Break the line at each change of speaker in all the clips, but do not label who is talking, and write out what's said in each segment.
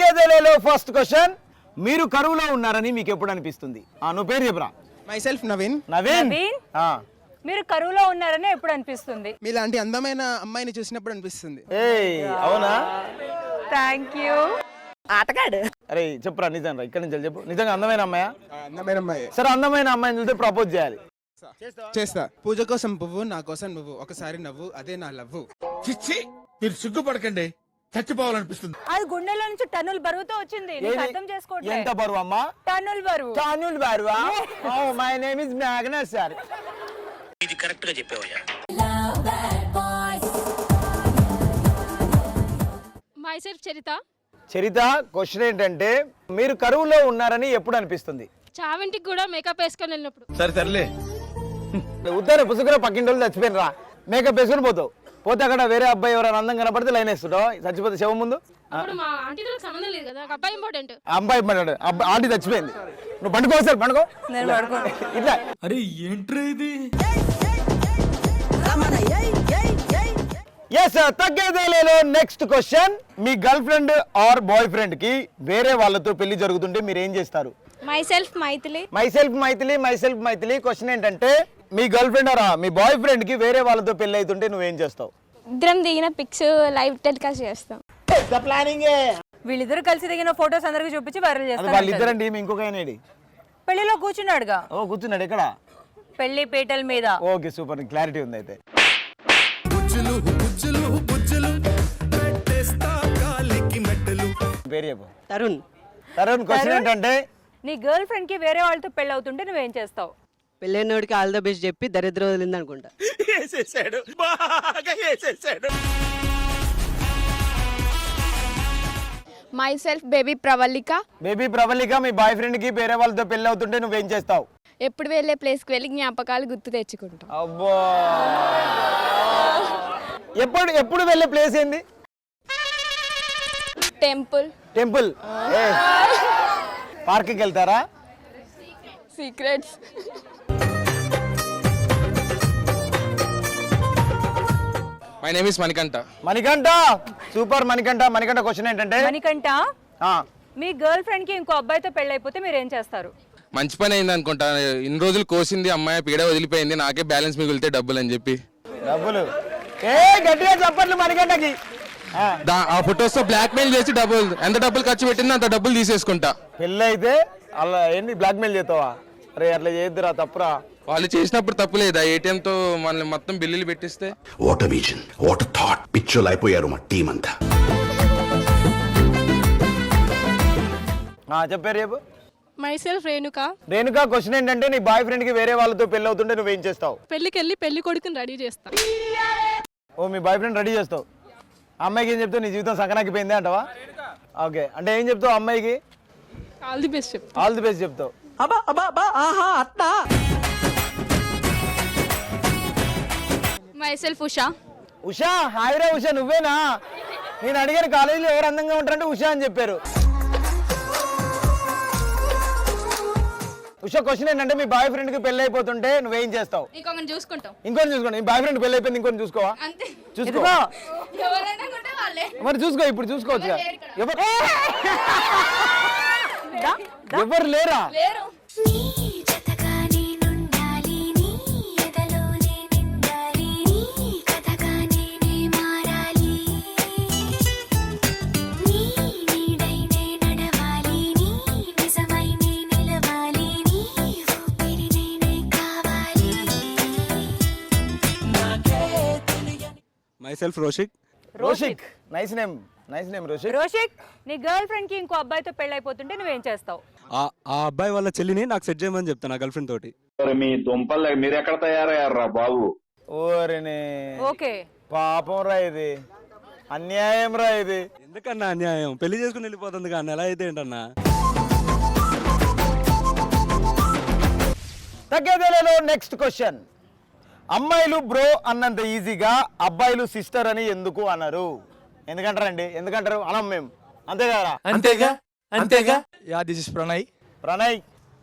తగ్గేదేలేలో first question, మీరు కరువులో ఉన్నారని మీకు ఎప్పుడు అనిపిస్తుంది? నువ్వు పేరు చెప్పరా.
My self Naveen.
నవీన్,
మీరు కరువులో ఉన్నారని ఎప్పుడు అనిపిస్తుంది?
మీలాంటి అందమైన అమ్మాయిని చూసినప్పుడు అనిపిస్తుంది.
అవునా?
Thank you. ఆటగాడు.
అరే చెప్పురా, నిజం రా, ఇక్కడ నుంచి చెప్పు. నిజంగా అందమైన అమ్మాయా?
అందమైన అమ్మాయి.
సరే, అందమైన అమ్మాయిని చూస్తే ప్రపోజ్ చేయాలి.
చేస్తా. పూజ కోసం పువ్వు, నా కోసం నువ్వు, ఒకసారి నవ్వు, అదే నా లవ్వు.
చిచ్చి, మీరు సిగ్గుపడకండి, చచ్చిపోవాలనిపిస్తుంది.
అది గుండెలో నుంచి టన్నుల బరువుతో వచ్చింది. నీకు అర్థం చేసుకోవట్లేదు.
ఎంత బరువు అమ్మా?
టన్నుల బరువు.
టన్నుల బరువా? My name is Magnus sir.
ఇది కరెక్ట్ గా చెప్పావయ్యా.
Myself Charitha.
Charitha, question ఏంటంటే మీరు కరువులో ఉన్నారని ఎప్పుడు అనిపిస్తుంది?
చావింటికి కూడా మేకప్ వేసుకొని వెళ్ళినప్పుడు.
సరే సర్లే.
ఉత్తర పుసుకులో పక్కింటి వాళ్ళు చచ్చిపోయినరా, మేకప్ వేసుకుని పోతావు. పోతే అక్కడ వేరే అబ్బాయి ఎవరైనా అందం కనపడితే లైన్ వేస్తుంటావు, చచ్చిపోతే శవం ముందు.
అప్పుడు మా ఆంటీతో సంబంధం లేదు కదా, అబ్బాయి ఇంపార్టెంట్.
అబ్బాయి ఆంటీ చచ్చిపోయింది, నువ్వు పండుకో సార్, పండుకో ఇట్లా.
అరే ఏంట్రా ఇది?
ఎస్, తగ్గేదేలేలో నెక్స్ట్ క్వశ్చన్, మీ girl friend or boy friend కి వేరే వాళ్ళతో పెళ్లి జరుగుతుంటే మీరు ఏం చేస్తారు?
Myself Mythili.
Myself Mythili. Question ఏంటంటే మీ గర్ల్ ఫ్రెండ్ ఆరా మీ బాయ్ ఫ్రెండ్ కి వేరే వాళ్ళతో పెళ్లి అవుతుంటే నువ్వేం చేస్తావు?
ఇద్దరం దిగిన పిక్స్ లైవ్ టెలికాస్ట్ చేస్తాం.
వీళ్ళిద్దరు కలిసి దిగిన ఫోటోస్ అందరికి చూపించి వైరల్ చేస్తారు.
వాళ్ళిద్దరండి, ఇంకొక ఆయనేడి
పెళ్లిలో కూర్చున్నాడుగా.
కూర్చున్నాడు ఎక్కడ?
పెళ్లి పీటల మీద.
ఓకే, సూపర్, క్లారిటీ ఉంది అయితే. పేరు చెప్పు.
తరుణ్.
క్వశ్చన్ ఏంటంటే
నీ గర్ల్ ఫ్రెండ్ కి వేరే వాళ్ళతో పెళ్లి అవుతుంటే నువ్వేం చేస్తావు?
పెళ్ళైనోడికి ఆల్ ద బెస్ట్ చెప్పి దరిద్రం వదిలింది అనుకుంటా.
Myself baby Pravalika.
మీ బాయ్ ఫ్రెండ్ కి వేరే వాళ్ళతో పెళ్లి అవుతుంటే నువ్వేం చేస్తావు?
ఎప్పుడు వెళ్ళే ప్లేస్ కి వెళ్ళి జ్ఞాపకాలు గుర్తు తెచ్చుకుంటాం.
అబ్బో, ఎప్పుడు వెళ్ళే ప్లేస్ ఏంది? టెంపుల్. పార్క్కి వెళ్తారా?
Secrets.
My name is Manikanta.
Super Manikanta. Question ఏంటంటే
మణికంఠ, మీ గర్ల్ ఫ్రెండ్ కి ఇంకో అబ్బాయితో పెళ్లి అయిపోతే మీరు ఏం చేస్తారు?
మంచి పని అయింది అనుకుంటా. ఇన్ని రోజులు కోసింది అమ్మాయి, పీడ వదిలిపోయింది, నాకే బ్యాలెన్స్ మిగిలితే డబ్బులు అని చెప్పి.
డబ్బులు గట్టిగా చెప్పట్లు మణికంఠకి.
ఆ ఫొటోస్ తో బ్లాక్ మెయిల్ చేసి ఎంత డబ్బులు ఖర్చు పెట్టిందో అంత డబ్బులు తీసేసుకుంటా.
పెళ్ళి అయితే అలా ఏంటి బ్లాక్ మెయిల్ చేస్తావా? అరే అట్లా చేయొద్దురా, తప్పురా.
వాళ్ళు చేసినప్పుడు తప్పు లేదా? ఏటీఎం తో మనల్ని మొత్తం బిల్లులు పెట్టిస్తే.
What a vision, what a thought. పిచ్చోలు అయిపోయారు మా టీం అంతా.
చెప్పారు చెప్పు.
My self Renuka.
క్వశ్చన్ ఏంటంటే నీ బాయ్ ఫ్రెండ్ కి వేరే వాళ్ళతో పెళ్లి అవుతుంటే నువ్వేం చేస్తావు?
పెళ్లికి వెళ్ళి పెళ్లి కొడుకుని రెడీ చేస్తా.
మీ బాయ్ ఫ్రెండ్ రెడీ చేస్తావు. అమ్మాయికి ఏం చెప్తావు? నీ జీవితం సగనాకిపోయిందే అంటవా? ఓకే, అంటే ఏం చెప్తావు అమ్మాయికి?
ఆల్ ది బెస్ట్
చెప్తావు.
My self Usha.
హాయ్ రా ఉషా, నువ్వేనా? నేను అడిగాను కాలేజీలో ఎవరు అందంగా ఉంటారంటే ఉషా అని చెప్పారు. ఉషా, క్వశ్చన్ ఏంటంటే మీ బాయ్ ఫ్రెండ్ కి పెళ్లి అయిపోతుంటే నువ్వేం చేస్తావు?
ఇంకొకరిని చూసుకుంటాం.
నీ బాయ్ ఫ్రెండ్ పెళ్లి అయిపోయింది, ఇంకొని చూసుకోవా? చూసుకో మరి, చూసుకో, ఇప్పుడు చూసుకోవచ్చు. ఎవరు లేరా?
Myself Roshik.
Nice name Roshik.
నీ గర్ల్ ఫ్రెండ్ కి ఇంకో అబ్బాయితో పెళ్లి అయిపోతుంటే నువ్వేం చేస్తావు?
ఆ అబ్బాయి వాళ్ళ చెల్లిని నాకు సెట్ చేయమని చెప్తాను, నా గర్ల్ ఫ్రెండ్ తోటి.
మీ దుంపలు మీరు ఎక్కడ తయారయ్యారా బాబు?
ఓరేనే,
ఓకే,
పాపం రా, ఇది అన్యాయం రా. ఇది
ఎందుకన్నా అన్యాయం? పెళ్లి చేసుకుని వెళ్ళిపోతుంది కానీ ఎలా అయితే ఏంటన్నా?
తగ్గేదేలేలో నెక్స్ట్ క్వశ్చన్, అమ్మాయిలు బ్రో అన్నంత ఈజీగా అబ్బాయిలు సిస్టర్ అని ఎందుకు అనరు? ఎందుకంటారండి? ఎందుకంటారు? అనం మేము, అంతే కదా?
అంతేగా.
Yeah, this is Pranay.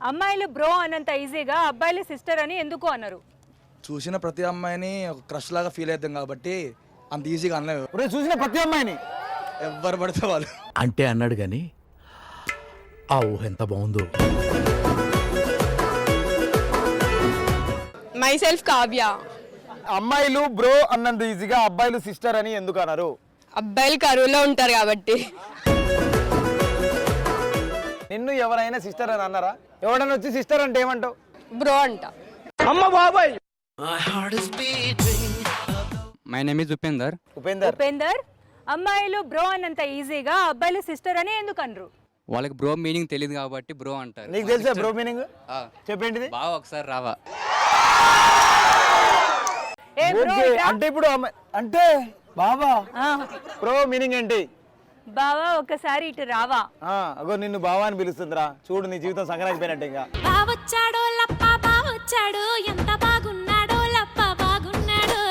అమ్మాయిలు బ్రో అన్నంత ఈజీగా అబ్బాయిలు సిస్టర్ అని ఎందుకు అనరు?
చూసిన ప్రతి అమ్మాయిని ఒక క్రష్ లాగా ఫీల్ అవుతాం కాబట్టి అంత ఈజీగా అనలేవు.
చూసిన ప్రతి అమ్మాయిని
ఎవ్వరు పడితే వాళ్ళు.
అంటే అన్నాడు గాని ఆ ఊహ ఎంత బాగుందో.
My self Kavya.
అమ్మాయిలు బ్రో అన్నంత ఈజీగా అబ్బాయిలు సిస్టర్ అని ఎందుకు అన్నారు?
అబ్బాయిలు కరువులో ఉంటారు కాబట్టి.
నిన్ను ఎవరైనా సిస్టర్ అని అన్నారా? ఎవడన్నా వచ్చి సిస్టర్ అంటే ఏమంటావు?
బ్రో అంట.
My name is Upender.
Upender,
Upender, అమ్మాయిలు బ్రో అన్నంత ఈజీగా అబ్బాయిలు సిస్టర్ అని ఎందుకు అనరు?
వాళ్ళకి బ్రో మీనింగ్ తెలియదు కాబట్టి బ్రో అంటారు.
నీకు తెలుసా బ్రో మీనింగ్? చెప్పేంటిది?
బాగా ఒకసారి రావా.
ఏ బ్రో
ఓకే,
ఇట్రా.
అంటే ఇప్పుడు అంటే బాబా
ఆ,
బ్రో మీనింగ్ ఏంటి?
బావా ఒకసారి ఇటు రావా.
అగో నిన్ను బావా అని పిలుస్తుందిరా, చూడు నీ జీవితం సంగనాకపోయినట్టు. ఇంకా
బావొచ్చాడో లప్ప బావొచ్చాడు, ఎంత బాగున్నాడో లప్ప బాగున్నాడు.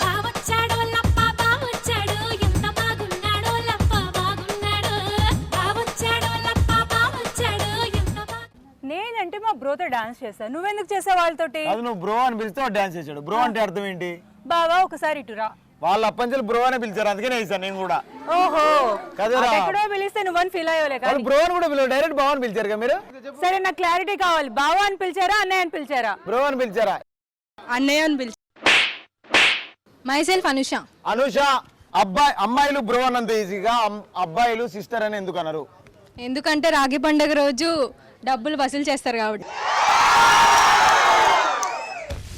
బావొచ్చాడో లప్ప బావొచ్చాడు, ఎంత బాగున్నాడో లప్ప బాగున్నాడు. బావొచ్చాడో లప్ప బావొచ్చాడు, ఎంత
నేనంటే మా బ్రోతో డాన్స్ చేస్తాను, నువ్వెందుకు చేసావు వాళ్ళతోటి?
అది నువ్వు బ్రో అని పిలిస్తే డాన్స్ చేశాడు. బ్రో అంటే అర్థం ఏంటి?
బావా ఒకసారి ఇటు రా.
వాళ్ళ అప్పంచెలు బ్రో అనే పిలిచారు, అందుకనే వేసాను నేను కూడా.
ఓహో,
కదరా?
ఎక్కడో పిలిస్తే నువ్వని ఫీల్ అయ్యలే
వాళ్ళు
కానీ.
బ్రో అని కూడా పిలవ, డైరెక్ట్ బావ అని పిలిచారు కదా మీరు?
సరే నాకు క్లారిటీ కావాలి, బావా అని పిలిచారా అన్నయ్య అని పిలిచారా?
బ్రో అని పిలిచారా?
అన్నయ్య అని పిలిచి. My self Anusha.
అనుష, అమ్మాయిలు బ్రో అన్నంత ఈజీగా అబ్బాయిలు సిస్టర్ అని ఎందుకు అన్నారు?
ఎందుకంటే రాగి పండుగ రోజు డబ్బులు వసూలు చేస్తారు కాబట్టి.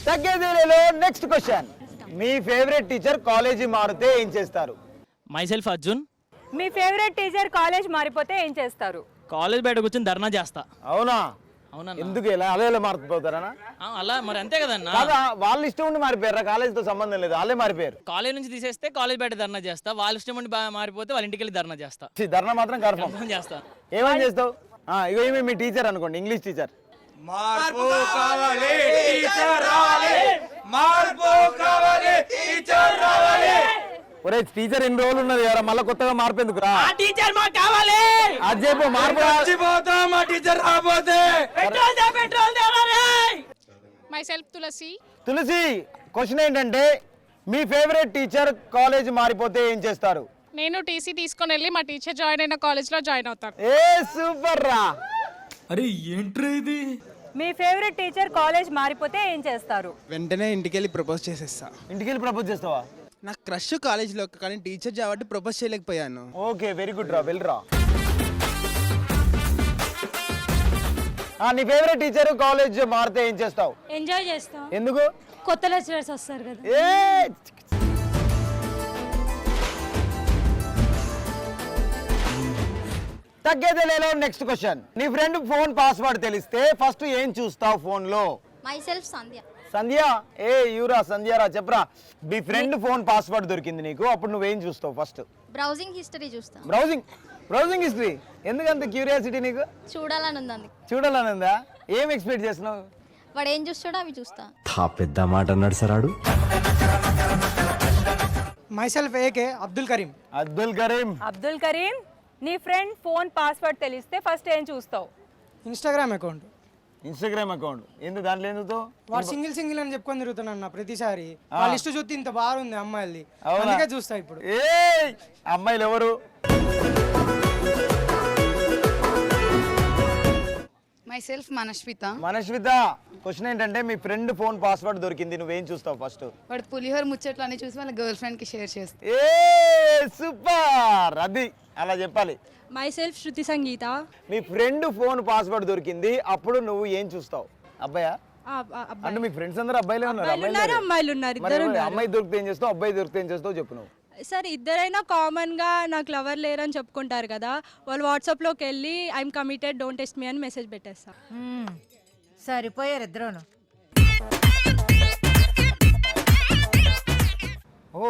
తగ్గేదేలేలో నెక్స్ట్ క్వశ్చన్. మీ ఫేవరెట్ టీచర్ కాలేజీ మారితే ఏం చేస్తారు?
Myself Arjun.
మీ ఫేవరెట్ టీచర్ కాలేజ్ మారిపోతే ఏం చేస్తారు?
కాలేజ్ బయట కూర్చొని ధర్నా చేస్తా.
అవునా?
అవునన్నా.
ఎందుకు ఇలా అలా ఎలా మారిపోతారనా?
అలా మరి అంతే కదన్నా.
కాదా, వాళ్ళ ఇష్టం ఉండి మారిపోయారా? కాలేజీతో సంబంధం లేదు, వాళ్ళే మారిపోయారు.
కాలేజ్ నుంచి తీసేస్తే కాలేజ్ బయట ధర్నా చేస్తా, వాళ్ళ ఇష్టం ఉండి మారిపోతే వాళ్ళ ఇంటికి వెళ్ళి ధర్నా చేస్తా.
ధర్నా మాత్రం కన్ఫర్మ్
కన్ఫర్మ్ చేస్తా.
ఏమని చేస్తావు? ఇగో ఏమి మీ టీచర్ అనుకోండి, ఇంగ్లీష్ టీచర్.
మార్పు కావాలి, టీచర్ రావాలి. మార్పు కావాలి, టీచర్ రావాలి.
ఒరే టీచర్ ఎన్ని రోజులు ఉన్నది ఎవరా, మళ్ళీ కొత్తగా మార్పు ఎందుకు రా?
టీచర్ మాకు కావాలి.
అది చెప్పు, మార్పు
చచ్చిపోతాం మా టీచర్ రాబోతే.
పెట్రోల్ తేవాలి.
Myself Tulasi.
Tulasi, question ఏంటంటే మీ ఫేవరెట్ టీచర్ కాలేజ్ మారిపోతే ఏం చేస్తారు?
నేను టీసీ తీసుకొని వెళ్ళి మా టీచర్ జాయిన్ అయిన కాలేజ్లో జాయిన్ అవుతాను.
ఏ సూపర్ రా.
అరే ఏంట్రా ఇది?
మీ ఫేవరెట్ టీచర్ కాలేజ్ మారిపోతే ఏం చేస్తారు?
వెంటనే ఇంటికి వెళ్ళి ప్రపోజ్ చేసేస్తా.
ఇంటికి వెళ్ళి ప్రపోజ్ చేస్తావా?
నాకు క్రష్ కాలేజ్లో, కానీ టీచర్ కాబట్టి ప్రపోజ్ చేయలేకపోయాను.
ఓకే, వెరీ గుడ్ రా, వెళ్ళరా. నీ ఫేవరెట్ టీచర్ కాలేజ్ మారితే ఏం చేస్తావు?
ఎంజాయ్ చేస్తాం,
ఎందుకు?
కొత్త లెక్చరర్స్ వస్తారు కదా.
ఏ తగ్గేదేలేలో నెక్స్ట్ క్వశ్చన్. నీ ఫ్రెండ్ ఫోన్ పాస్వర్డ్ తెలిస్తే ఫస్ట్ ఏం చూస్తావు ఫోన్ లో?
మై సెల్ఫ్ సంధ్య.
సంధ్య, ఏ యూరా సంధ్యరా, చెప్పరా. మీ ఫ్రెండ్ ఫోన్ పాస్వర్డ్ దొరికింది నీకు, అప్పుడు నువ్వేం చూస్తావు ఫస్ట్?
బ్రౌజింగ్ హిస్టరీ చూస్తా.
Browsing history. ఎందుకంత క్యూరియాసిటీ నీకు?
చూడాలని ఉంది అందుకు.
చూడాలని ఉందా? ఏం ఎక్స్పెక్ట్ చేస్తున్నావు?
వాడు ఏం చూస్తాడో అవి చూస్తా.
పెద్ద మాట అన్నాడు సరాడు.
Myself AK Abdul Karim.
Abdul Karim,
నీ ఫ్రెండ్ ఫోన్ పాస్వర్డ్ తెలిస్తే ఫస్ట్ ఏం చూస్తావు?
Instagram account.
ఎందుకు దాంట్లో ఎందుకు?
వాడు సింగిల్ అని చెప్పుకొని తిరుగుతున్నాను ప్రతిసారి. వాళ్ళ ఇష్టం చూస్తే ఇంత బాగుంది అమ్మాయిలది, అందుకే చూస్తా ఇప్పుడు.
ఏ అమ్మాయిలు ఎవరు?
My self Manaswita.
క్వశ్చన్ ఏంటంటే మీ ఫ్రెండ్ ఫోన్ పాస్వర్డ్ దొరికింది, నువ్వేం చూస్తావు ఫస్ట్?
వాడు పులిహోర ముచ్చట్లు అన్ని చూసి వాళ్ళ గర్ల్ ఫ్రెండ్ కి షేర్ చేస్తా.
ఏ సూపర్, అది అలా చెప్పాలి.
Myself Shruti Sangeetha.
మీ ఫ్రెండ్ ఫోన్ పాస్వర్డ్ దొరికింది, అప్పుడు నువ్వు ఏం చూస్తావు? అబ్బాయా? అంటే మీ ఫ్రెండ్స్ అందరూ అబ్బాయిలే ఉన్నారు?
అమ్మాయిలు ఉన్నారు.
మరి అమ్మాయి దొరికితే ఏం చేస్తావు, అబ్బాయి దొరికితే ఏం చేస్తావు చెప్పు నువ్వు.
సార్ ఇద్దరైనా కామన్ గా నాకు లవర్ లేరని చెప్పుకుంటారు కదా, వాళ్ళు వాట్సాప్ లోకి వెళ్ళి I'm committed don't test me అని మెసేజ్ పెట్టేస్తా.
సరిపోయారు ఇద్దరును.
ఓ,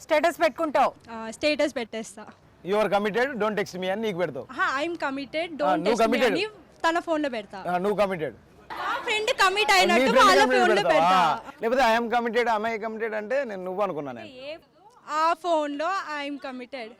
స్టేటస్ పెట్టుకుంటావు?
స్టేటస్ పెట్టేస్తా.
You are committed don't text me అని నీకు పెడతావు.
ఐఎమ్ కమిటెడ్ డోంట్
నువ్వు
టెస్ట్ మీ
committed.
అని తన ఫోన్ లో పెడతా.
నువ్వు కమిటెడ్,
ఆ ఫ్రెండ్ కమిట్ అయినట్టు వాళ్ళ ఫోన్ లో పెడతా.
లేకపోతే ఐఎమ్ కమిటెడ్ అమ్మాయి కమిటెడ్ అంటే నేను నువ్వు అనుకున్నా. నేను
ఆ ఫోన్ లో ఐఎమ్ కమిటెడ్.